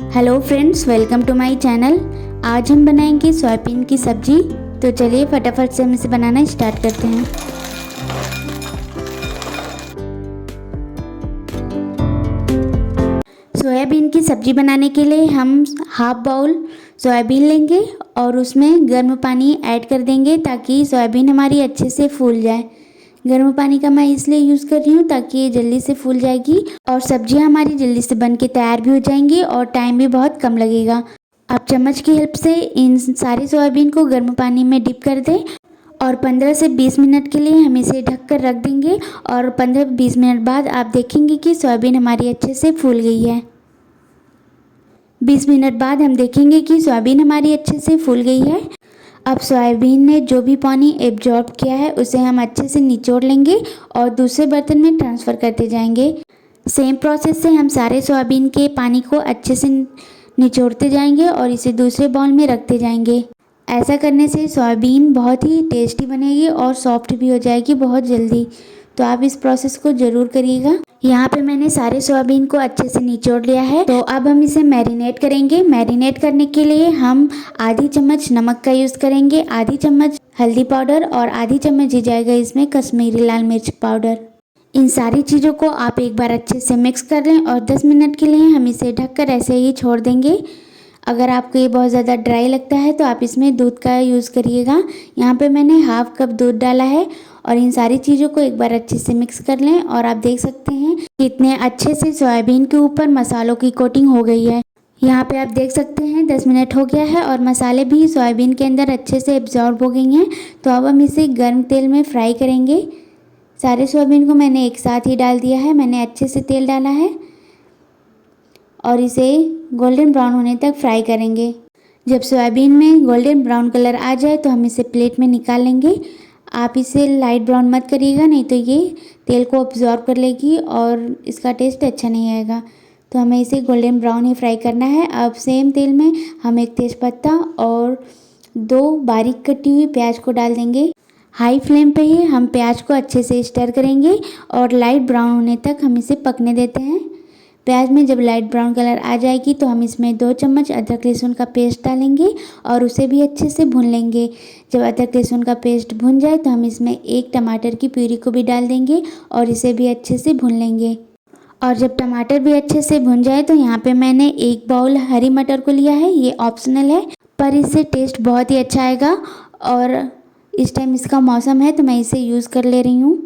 Hello friends, welcome to my channel. आज हम बनाएंगे सोयाबीन की सब्जी। तो चलिए फटाफट से हम इसे बनाना स्टार्ट करते हैं। सोयाबीन की सब्जी बनाने के लिए हम हाफ बाउल सोयाबीन लेंगे और उसमें गर्म पानी ऐड कर देंगे ताकि सोयाबीन हमारी अच्छे से फूल जाए। गर्म पानी का मैं इसलिए यूज़ कर रही हूँ ताकि ये जल्दी से फूल जाएगी और सब्जियाँ हमारी जल्दी से बन के तैयार भी हो जाएंगी और टाइम भी बहुत कम लगेगा। आप चम्मच की हेल्प से इन सारी सोयाबीन को गर्म पानी में डिप कर दें और 15 से 20 मिनट के लिए हम इसे ढक कर रख देंगे और 15-20 मिनट बाद आप देखेंगे कि सोयाबीन हमारी अच्छे से फूल गई है। 20 मिनट बाद हम देखेंगे कि सोयाबीन हमारी अच्छे से फूल गई है। अब सोयाबीन ने जो भी पानी एब्जॉर्ब किया है उसे हम अच्छे से निचोड़ लेंगे और दूसरे बर्तन में ट्रांसफ़र करते जाएंगे। सेम प्रोसेस से हम सारे सोयाबीन के पानी को अच्छे से निचोड़ते जाएंगे और इसे दूसरे बाउल में रखते जाएंगे। ऐसा करने से सोयाबीन बहुत ही टेस्टी बनेगी और सॉफ्ट भी हो जाएगी बहुत जल्दी। तो आप इस प्रोसेस को ज़रूर करिएगा। यहाँ पे मैंने सारे सोयाबीन को अच्छे से निचोड़ लिया है। तो अब हम इसे मैरिनेट करेंगे। मैरिनेट करने के लिए हम आधी चम्मच नमक का यूज़ करेंगे, आधी चम्मच हल्दी पाउडर और आधी चम्मच ही जाएगा इसमें कश्मीरी लाल मिर्च पाउडर। इन सारी चीज़ों को आप एक बार अच्छे से मिक्स कर लें और 10 मिनट के लिए हम इसे ढककर ऐसे ही छोड़ देंगे। अगर आपको ये बहुत ज़्यादा ड्राई लगता है तो आप इसमें दूध का यूज़ करिएगा। यहाँ पे मैंने हाफ कप दूध डाला है और इन सारी चीज़ों को एक बार अच्छे से मिक्स कर लें और आप देख सकते हैं कितने अच्छे से सोयाबीन के ऊपर मसालों की कोटिंग हो गई है। यहाँ पे आप देख सकते हैं 10 मिनट हो गया है और मसाले भी सोयाबीन के अंदर अच्छे से एब्जॉर्ब हो गई हैं। तो अब हम इसे गर्म तेल में फ्राई करेंगे। सारे सोयाबीन को मैंने एक साथ ही डाल दिया है। मैंने अच्छे से तेल डाला है और इसे गोल्डन ब्राउन होने तक फ्राई करेंगे। जब सोयाबीन में गोल्डन ब्राउन कलर आ जाए तो हम इसे प्लेट में निकाल लेंगे। आप इसे लाइट ब्राउन मत करिएगा, नहीं तो ये तेल को अब्जॉर्ब कर लेगी और इसका टेस्ट अच्छा नहीं आएगा। तो हमें इसे गोल्डन ब्राउन ही फ्राई करना है। अब सेम तेल में हम एक तेज़पत्ता और 2 बारीक कटी हुई प्याज को डाल देंगे। हाई फ्लेम पे ही हम प्याज को अच्छे से स्टर करेंगे और लाइट ब्राउन होने तक हम इसे पकने देते हैं। प्याज में जब लाइट ब्राउन कलर आ जाएगी तो हम इसमें 2 चम्मच अदरक लहसुन का पेस्ट डालेंगे और उसे भी अच्छे से भून लेंगे। जब अदरक लहसुन का पेस्ट भुन जाए तो हम इसमें 1 टमाटर की प्यूरी को भी डाल देंगे और इसे भी अच्छे से भून लेंगे। और जब टमाटर भी अच्छे से भुन जाए तो यहाँ पे मैंने 1 बाउल हरी मटर को लिया है। ये ऑप्शनल है पर इससे टेस्ट बहुत ही अच्छा आएगा और इस टाइम इसका मौसम है तो मैं इसे यूज़ कर ले रही हूँ।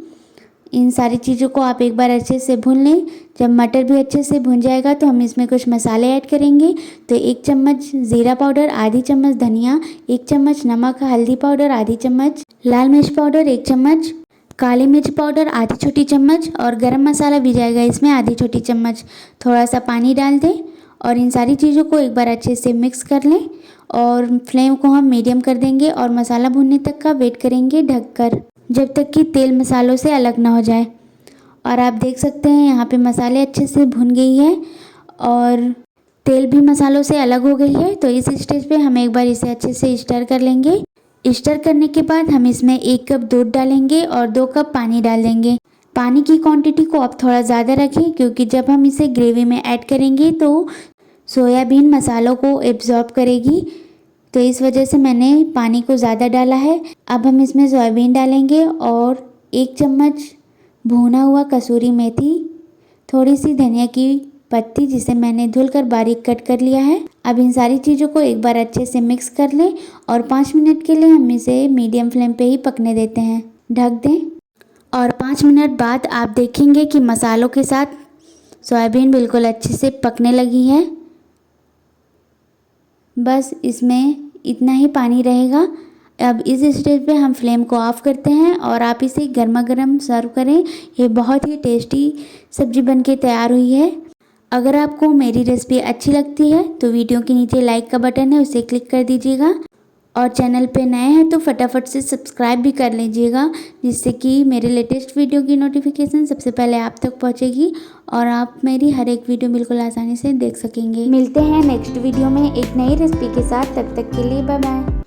इन सारी चीज़ों को आप एक बार अच्छे से भून लें। जब मटर भी अच्छे से भुन जाएगा तो हम इसमें कुछ मसाले ऐड करेंगे। तो 1 चम्मच ज़ीरा पाउडर, आधी चम्मच धनिया, 1 चम्मच नमक, हल्दी पाउडर, आधी चम्मच लाल मिर्च पाउडर, 1 चम्मच काली मिर्च पाउडर, आधी छोटी चम्मच और गरम मसाला भी जाएगा इसमें आधी छोटी चम्मच। थोड़ा सा पानी डाल दें और इन सारी चीज़ों को एक बार अच्छे से मिक्स कर लें और फ्लेम को हम मीडियम कर देंगे और मसाला भुनने तक का वेट करेंगे ढककर, जब तक कि तेल मसालों से अलग ना हो जाए। और आप देख सकते हैं यहाँ पे मसाले अच्छे से भुन गई है और तेल भी मसालों से अलग हो गई है। तो इस स्टेज पे हम एक बार इसे अच्छे से स्टर कर लेंगे। स्टर करने के बाद हम इसमें 1 कप दूध डालेंगे और 2 कप पानी डाल देंगे। पानी की क्वांटिटी को आप थोड़ा ज़्यादा रखें क्योंकि जब हम इसे ग्रेवी में ऐड करेंगे तो सोयाबीन मसालों को एब्जॉर्ब करेगी। तो इस वजह से मैंने पानी को ज़्यादा डाला है। अब हम इसमें सोयाबीन डालेंगे और 1 चम्मच भुना हुआ कसूरी मेथी, थोड़ी सी धनिया की पत्ती जिसे मैंने धुलकर बारीक कट कर लिया है। अब इन सारी चीज़ों को एक बार अच्छे से मिक्स कर लें और 5 मिनट के लिए हम इसे मीडियम फ्लेम पे ही पकने देते हैं। ढक दें और 5 मिनट बाद आप देखेंगे कि मसालों के साथ सोयाबीन बिल्कुल अच्छे से पकने लगी है। बस इसमें इतना ही पानी रहेगा। अब इस स्टेज पे हम फ्लेम को ऑफ करते हैं और आप इसे गर्मा गर्म सर्व करें। ये बहुत ही टेस्टी सब्जी बनके तैयार हुई है। अगर आपको मेरी रेसिपी अच्छी लगती है तो वीडियो के नीचे लाइक का बटन है उसे क्लिक कर दीजिएगा और चैनल पे नए हैं तो फटाफट से सब्सक्राइब भी कर लीजिएगा, जिससे कि मेरे लेटेस्ट वीडियो की नोटिफिकेशन सबसे पहले आप तक पहुंचेगी और आप मेरी हर एक वीडियो बिल्कुल आसानी से देख सकेंगे। मिलते हैं नेक्स्ट वीडियो में एक नई रेसिपी के साथ। तब तक के लिए बाय बाय।